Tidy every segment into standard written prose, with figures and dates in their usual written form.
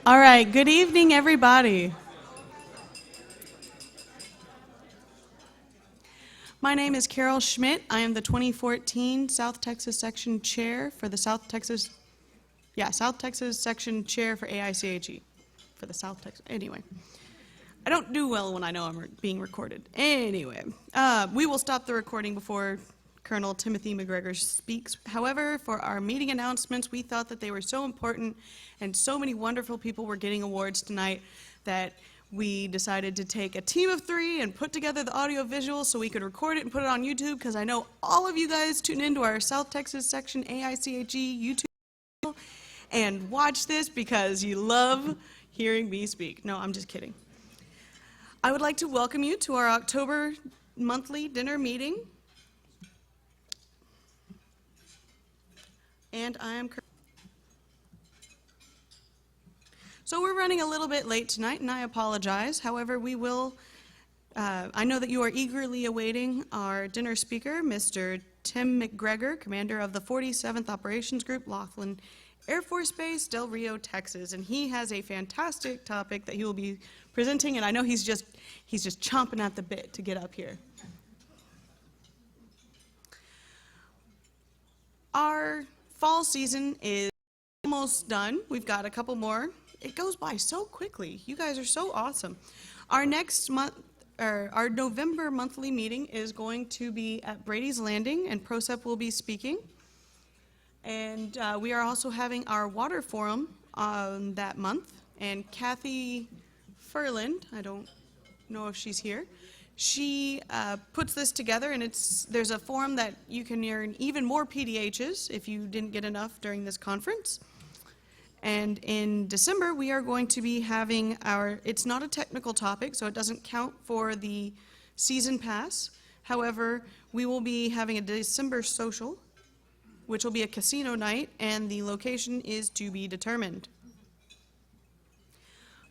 All right, good evening, everybody. My name is Carol Schmidt. I am the 2014 South Texas Section Chair for the South Texas Section Chair for AICHE, for the South Texas, anyway. I don't do well when I know I'm being recorded. Anyway, we will stop the recording before Colonel Timothy McGregor speaks. However, for our meeting announcements, we thought that they were so important and so many wonderful people were getting awards tonight that we decided to take a team of 3 and put together the audio visual so we could record it and put it on YouTube, because I know all of you guys tune into our South Texas Section AICHE YouTube channel and watch this because you love hearing me speak. No, I'm just kidding. I would like to welcome you to our October monthly dinner meeting. And So we're running a little bit late tonight, and I apologize. However, we will, I know that you are eagerly awaiting our dinner speaker, Mr. Tim McGregor, commander of the 47th Operations Group, Laughlin Air Force Base, Del Rio, Texas. And he has a fantastic topic that he will be presenting, and I know he's just chomping at the bit to get up here. Our fall season is almost done. We've got a couple more. It goes by so quickly. You guys are so awesome. Our next month, our November monthly meeting is going to be at Brady's Landing, and PROCEP will be speaking. And we are also having our water forum that month. And Kathy Furland, I don't know if she's here, she puts this together, and there's a forum that you can earn even more PDHs if you didn't get enough during this conference. And in December, we are going to be having it's not a technical topic, so it doesn't count for the season pass. However, we will be having a December social, which will be a casino night, and the location is to be determined.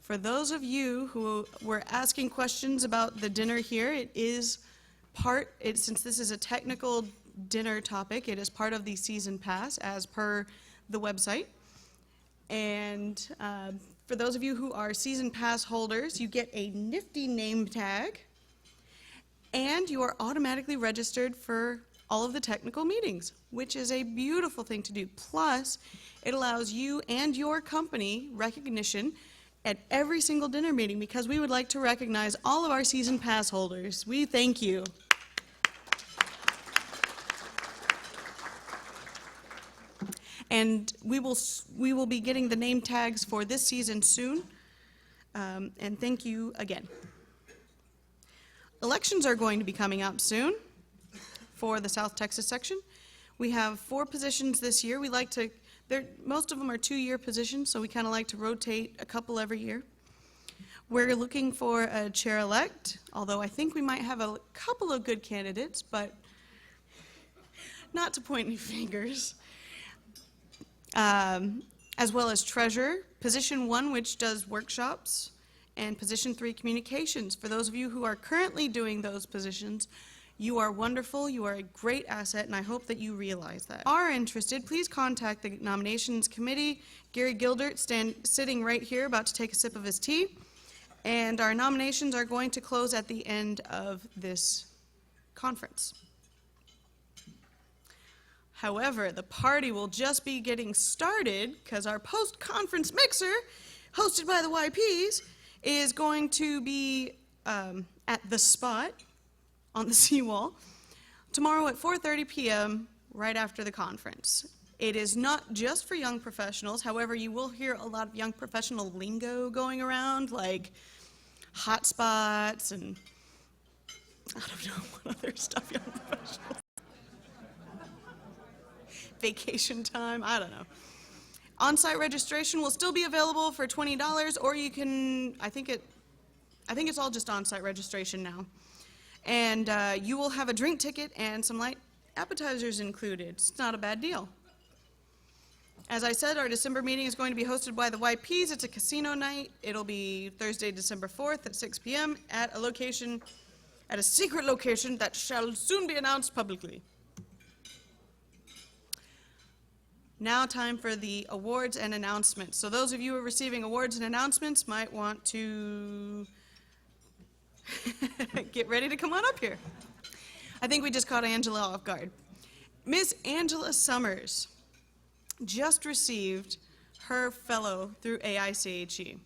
For those of you who were asking questions about the dinner here, since this is a technical dinner topic, it is part of the season pass as per the website. And for those of you who are season pass holders, you get a nifty name tag, and you are automatically registered for all of the technical meetings, which is a beautiful thing to do. Plus, it allows you and your company recognition at every single dinner meeting, because we would like to recognize all of our season pass holders. We thank you. And we will be getting the name tags for this season soon. And thank you again. Elections are going to be coming up soon for the South Texas section. We have 4 positions this year. We like to, most of them are 2-year positions, so we kind of like to rotate a couple every year. We're looking for a chair-elect, although I think we might have a couple of good candidates, but not to point any fingers. As well as treasurer, position 1, which does workshops, and position 3, communications. For those of you who are currently doing those positions, you are wonderful, you are a great asset, and I hope that you realize that. If you are interested, please contact the nominations committee. Gary Gildert sitting right here about to take a sip of his tea. And our nominations are going to close at the end of this conference. However, the party will just be getting started because our post-conference mixer, hosted by the YPs, is going to be at the spot on the seawall tomorrow at 4:30 p.m. right after the conference. It is not just for young professionals. However, you will hear a lot of young professional lingo going around, like hotspots and I don't know what other stuff young professionals. Vacation time, I don't know. On-site registration will still be available for $20, or you can, I think it's all just on-site registration now. And you will have a drink ticket and some light appetizers included. It's not a bad deal. As I said, our December meeting is going to be hosted by the YPs. It's a casino night. It'll be Thursday, December 4th at 6 p.m. at a secret location that shall soon be announced publicly. Now time for the awards and announcements. So those of you who are receiving awards and announcements might want to get ready to come on up here. I think we just caught Angela off guard. Miss Angela Summers just received her fellow through AICHE.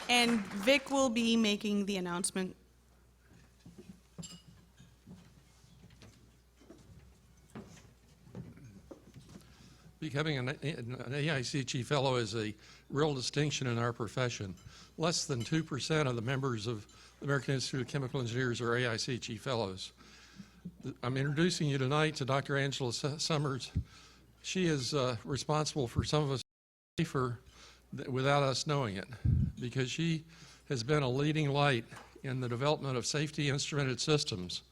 And Vic will be making the announcement. Becoming an AICHE Fellow is a real distinction in our profession. Less than 2% of the members of the American Institute of Chemical Engineers are AICHE Fellows. I'm introducing you tonight to Dr. Angela Summers. She is responsible for some of us safer without us knowing it, because she has been a leading light in the development of safety instrumented systems.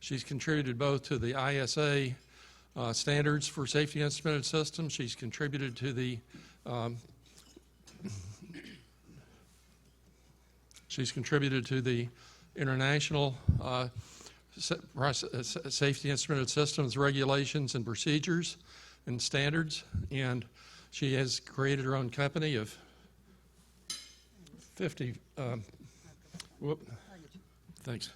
She's contributed both to the ISA standards for safety instrumented systems. She's contributed to the international safety instrumented systems regulations and procedures and standards, and she has created her own company of 50. Thanks.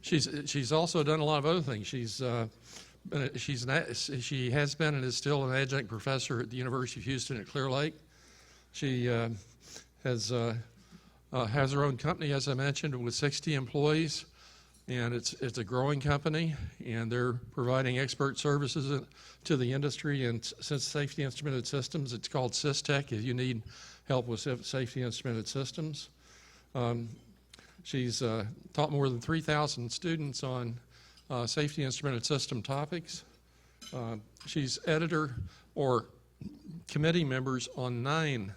She's also done a lot of other things. She has been and is still an adjunct professor at the University of Houston at Clear Lake. She has her own company, as I mentioned, with 60 employees, and it's a growing company, and they're providing expert services to the industry and safety instrumented systems. It's called SysTech if you need help with safety instrumented systems. She's taught more than 3,000 students on safety instrumented system topics. She's editor or committee members on 9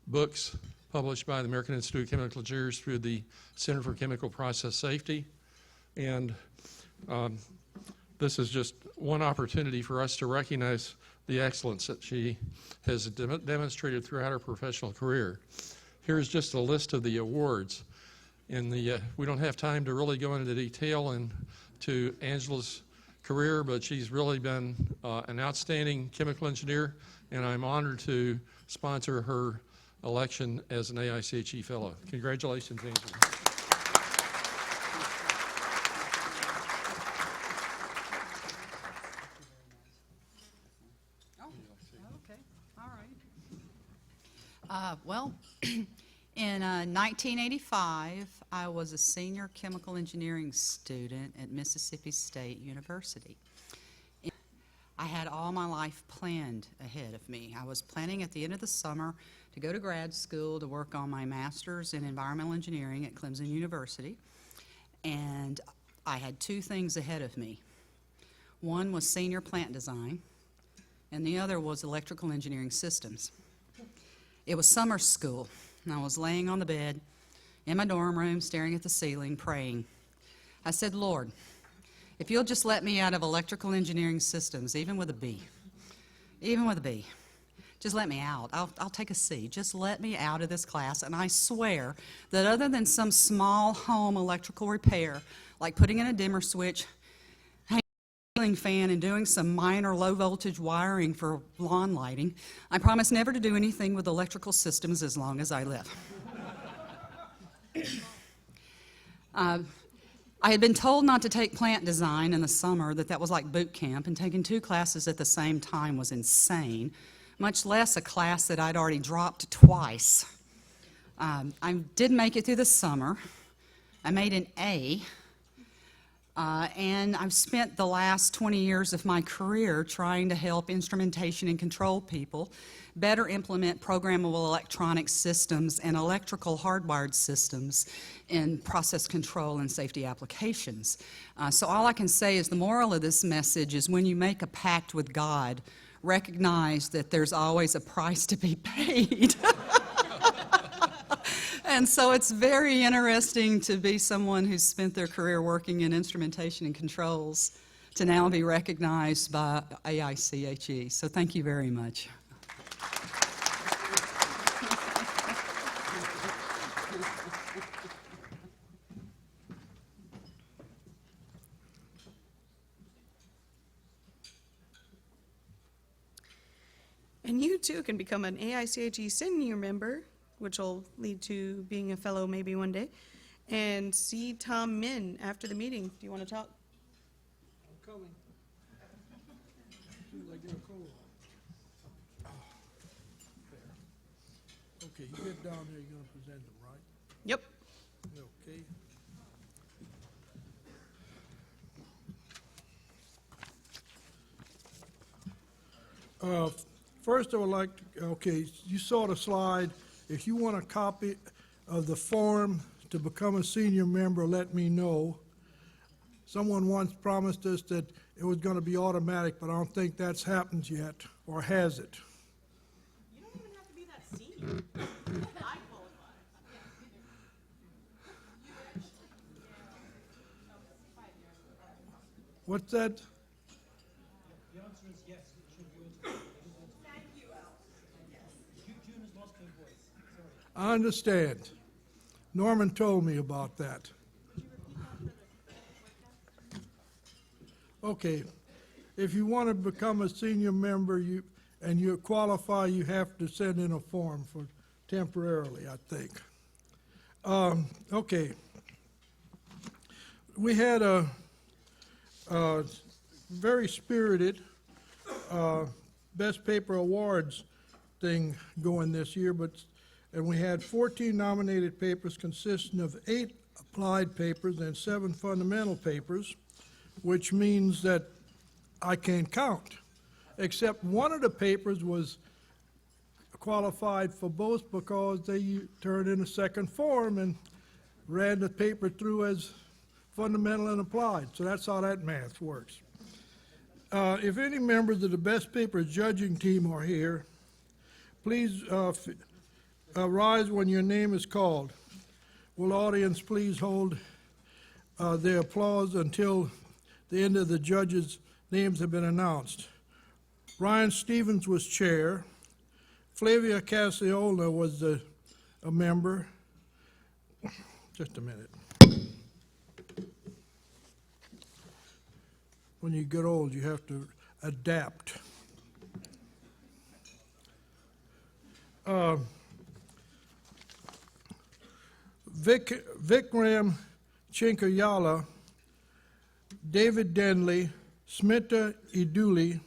books published by the American Institute of Chemical Engineers through the Center for Chemical Process Safety. And this is just one opportunity for us to recognize the excellence that she has demonstrated throughout her professional career. Here's just a list of the awards. We don't have time to really go into detail into Angela's career, but she's really been an outstanding chemical engineer, and I'm honored to sponsor her election as an AICHE Fellow. Congratulations, Angela. Well, in 1985, I was a senior chemical engineering student at Mississippi State University. I had all my life planned ahead of me. I was planning at the end of the summer to go to grad school to work on my master's in environmental engineering at Clemson University, and I had 2 things ahead of me. One was senior plant design, and the other was electrical engineering systems. It was summer school, and I was laying on the bed in my dorm room staring at the ceiling, praying. I said, Lord, if you'll just let me out of electrical engineering systems, even with a B, just let me out. I'll take a C. Just let me out of this class, and I swear that other than some small home electrical repair, like putting in a dimmer switch, fan, and doing some minor low voltage wiring for lawn lighting, I promise never to do anything with electrical systems as long as I live. I had been told not to take plant design in the summer, that was like boot camp, and taking 2 classes at the same time was insane, much less a class that I'd already dropped twice. I did make it through the summer. I made an A. And I've spent the last 20 years of my career trying to help instrumentation and control people better implement programmable electronic systems and electrical hardwired systems in process control and safety applications. So all I can say is the moral of this message is when you make a pact with God, recognize that there's always a price to be paid. And so it's very interesting to be someone who's spent their career working in instrumentation and controls to now be recognized by AICHE. So thank you very much. And you too can become an AICHE senior member, which will lead to being a fellow maybe one day, and see Tom Min after the meeting. Do you want to talk? I'm coming. As soon as I get a cold. There. Okay, you get down there, you're gonna present them, right? Yep. Okay. First, I would like, okay, you saw the slide. If you want a copy of the form to become a senior member, let me know. Someone once promised us that it was gonna be automatic, but I don't think that's happened yet, or has it? You don't even have to be that senior. I qualify. What's that? The answer is yes, it should be automatic. Thank you, Al. June has lost her voice. Sorry. I understand. Norman told me about that. Okay, if you want to become a senior member, and you qualify, you have to send in a form for temporarily, I think. Okay. We had a very spirited Best Paper Awards thing going this year, and we had 14 nominated papers consisting of 8 applied papers and 7 fundamental papers, which means that I can't count, except one of the papers was qualified for both because they turned in a second form and ran the paper through as fundamental and applied. So that's how that math works. If any members of the Best Paper judging team are here, please rise when your name is called. Will audience please hold their applause until the end of the judges' names have been announced. Ryan Stevens was chair. Flavia Cassiola was a member. Just a minute. When you get old, you have to adapt. Vikram Chinkayala, David Denley, Smita Iduli,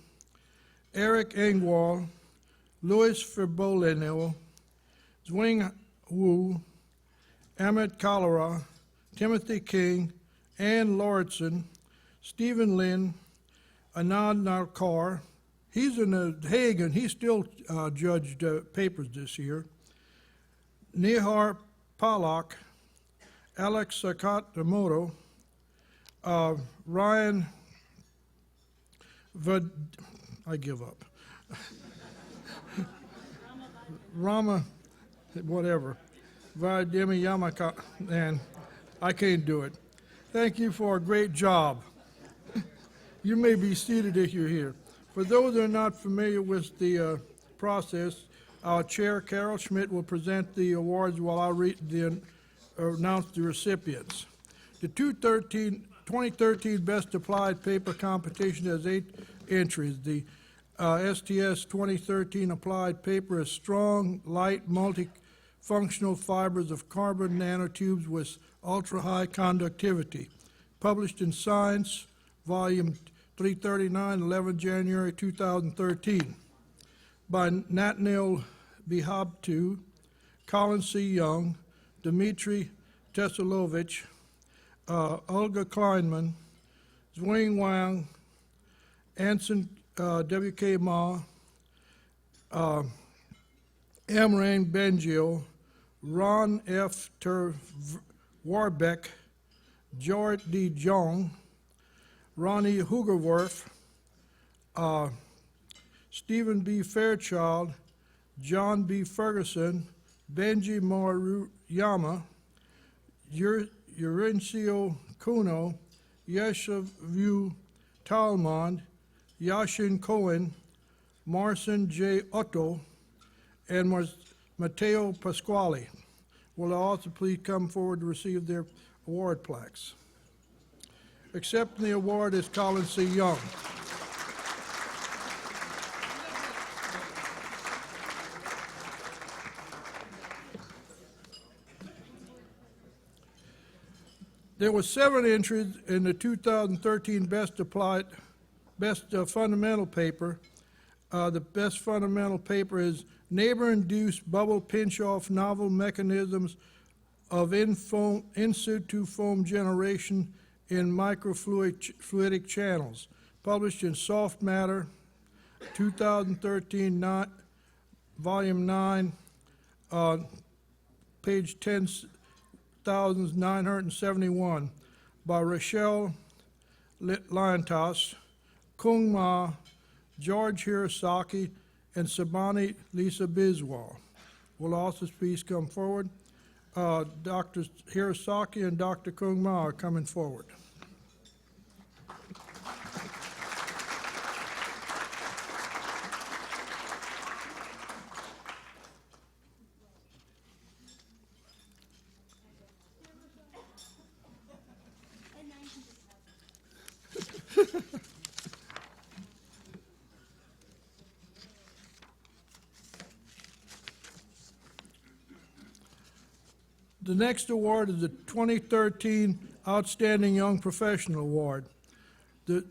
Eric Engwall, Louis Ferbolino, Zwing Wu, Amit Kalera, Timothy King, Ann Lauritsen, Stephen Lynn, Anand Narkar. He's in The Hague, and he still judged papers this year. Nihar Palak, Alex Sakatamoto, Ryan I give up. Rama, whatever. Vadimi Yamaka, and I can't do it. Thank you for a great job. You may be seated if you're here. For those that are not familiar with the process, our chair, Carol Schmidt, will present the awards while I announce the recipients. The 2013 Best Applied Paper Competition has 8 entries. The STS 2013 applied paper is strong, light, multifunctional fibers of carbon nanotubes with ultra-high conductivity. Published in Science, Volume 339, 11 January 2013. By Nathaniel Bihabtu, Colin C. Young, Dmitry Teslovich, Olga Kleinman, Zwing Wang, Anson W.K. Ma, Amran Bengio, Ron F. Warbeck, George D. Jong, Ronnie Hugerwerf, Stephen B. Fairchild, John B. Ferguson, Benji Maruyama, Eurencio Kuno, Yeshavu Talmond, Yashin Cohen, Marcin J. Otto, and Matteo Pasquale. Will also please come forward to receive their award plaques. Accepting the award is Colin C. Young. There were 7 entries in the 2013 Best Fundamental Paper. The best fundamental paper is Neighbor-Induced Bubble Pinch-Off Novel Mechanisms of In Situ Foam Generation in Microfluidic Channels, published in Soft Matter, 2013, Volume 9, page 10,971, by Rachel Liontas, Kung Ma, George Hirosaki, and Sabani Lisa Biswal. Will also please come forward. Dr. Hirosaki and Dr. Kung Ma are coming forward. The next award is the 2013 Outstanding Young Professional Award. The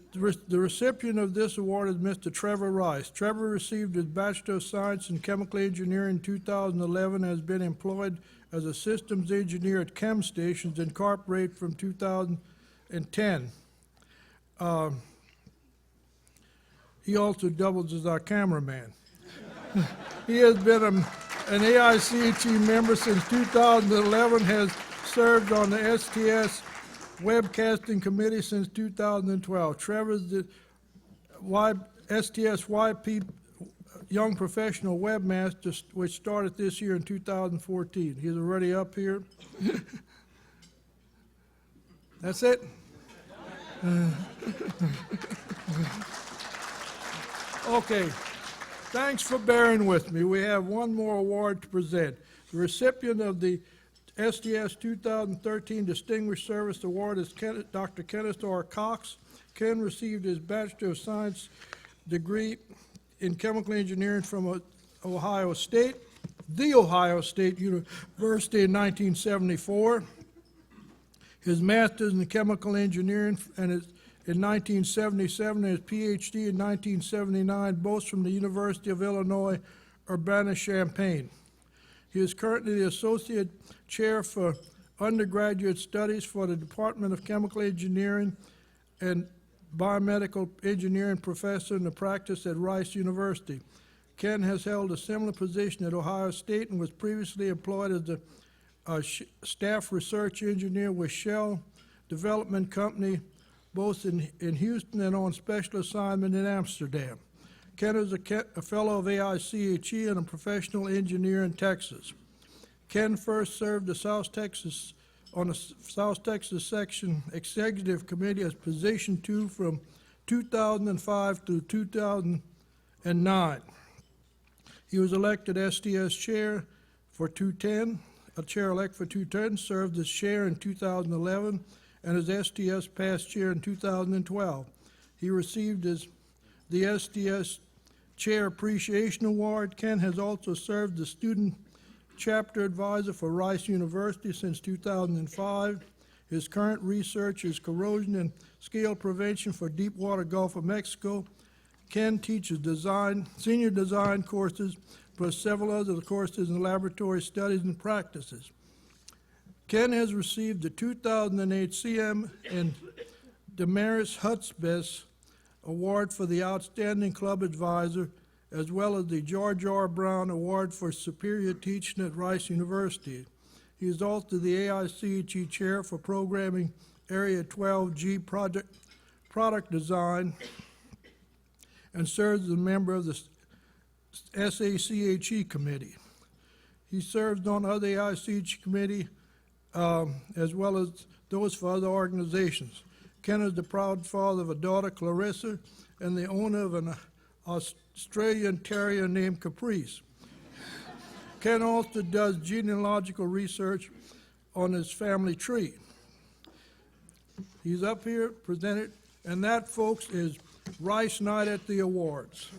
recipient of this award is Mr. Trevor Rice. Trevor received his Bachelor of Science in Chemical Engineering in 2011 and has been employed as a systems engineer at Chem Stations Incorporated from 2010. He also doubles as our cameraman. He has been an AICHE member since 2011, has served on the STS Webcasting Committee since 2012. Trevor's the STS YP Young Professional Webmaster, which started this year in 2014. He's already up here. That's it? Okay. Thanks for bearing with me. We have one more award to present. The recipient of the STS 2013 Distinguished Service Award is Dr. Kenneth R. Cox. Ken received his Bachelor of Science degree in Chemical Engineering from Ohio State, the Ohio State University in 1974. His Master's in Chemical Engineering and his in 1977 and his PhD in 1979, both from the University of Illinois, Urbana-Champaign. He is currently the Associate Chair for Undergraduate Studies for the Department of Chemical Engineering and Biomedical Engineering Professor in the practice at Rice University. Ken has held a similar position at Ohio State and was previously employed as a staff research engineer with Shell Development Company, both in Houston and on special assignment in Amsterdam. Ken is a fellow of AICHE and a professional engineer in Texas. Ken first served the South Texas Section Executive Committee as Position 2 from 2005 to 2009. He was elected STS Chair for 210, a Chair-elect for 210, served as Chair in 2011, and as STS past chair in 2012. He received the STS Chair Appreciation Award. Ken has also served as Student Chapter Advisor for Rice University since 2005. His current research is corrosion and scale prevention for Deepwater Gulf of Mexico. Ken teaches senior design courses, plus several other courses in laboratory studies and practices. Ken has received the 2008 CM and Damaris Hutzbes Award for the Outstanding Club Advisor, as well as the George R. Brown Award for Superior Teaching at Rice University. He is also the AICHE Chair for Programming Area 12G Product Design and serves as a member of the SACHE Committee. He serves on other AICHE committee as well as those for other organizations. Ken is the proud father of a daughter, Clarissa, and the owner of an Australian Terrier named Caprice. Ken also does genealogical research on his family tree. He's up here presented, and that, folks, is Rice Night at the Awards.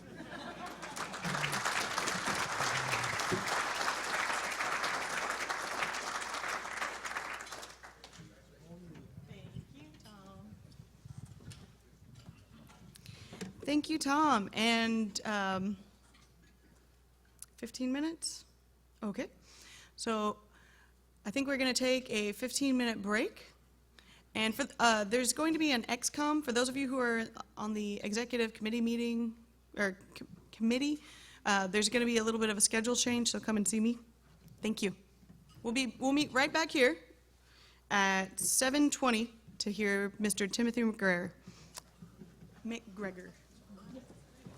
Thank you, Tom. And 15 minutes? Okay. So I think we're going to take a 15-minute break. And for there's going to be an XCOM. For those of you who are on the executive committee meeting or committee, there's going to be a little bit of a schedule change, so come and see me. Thank you. We'll meet right back here at 7:20 to hear Mr. Timothy McGregor.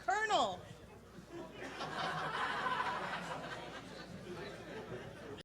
Colonel.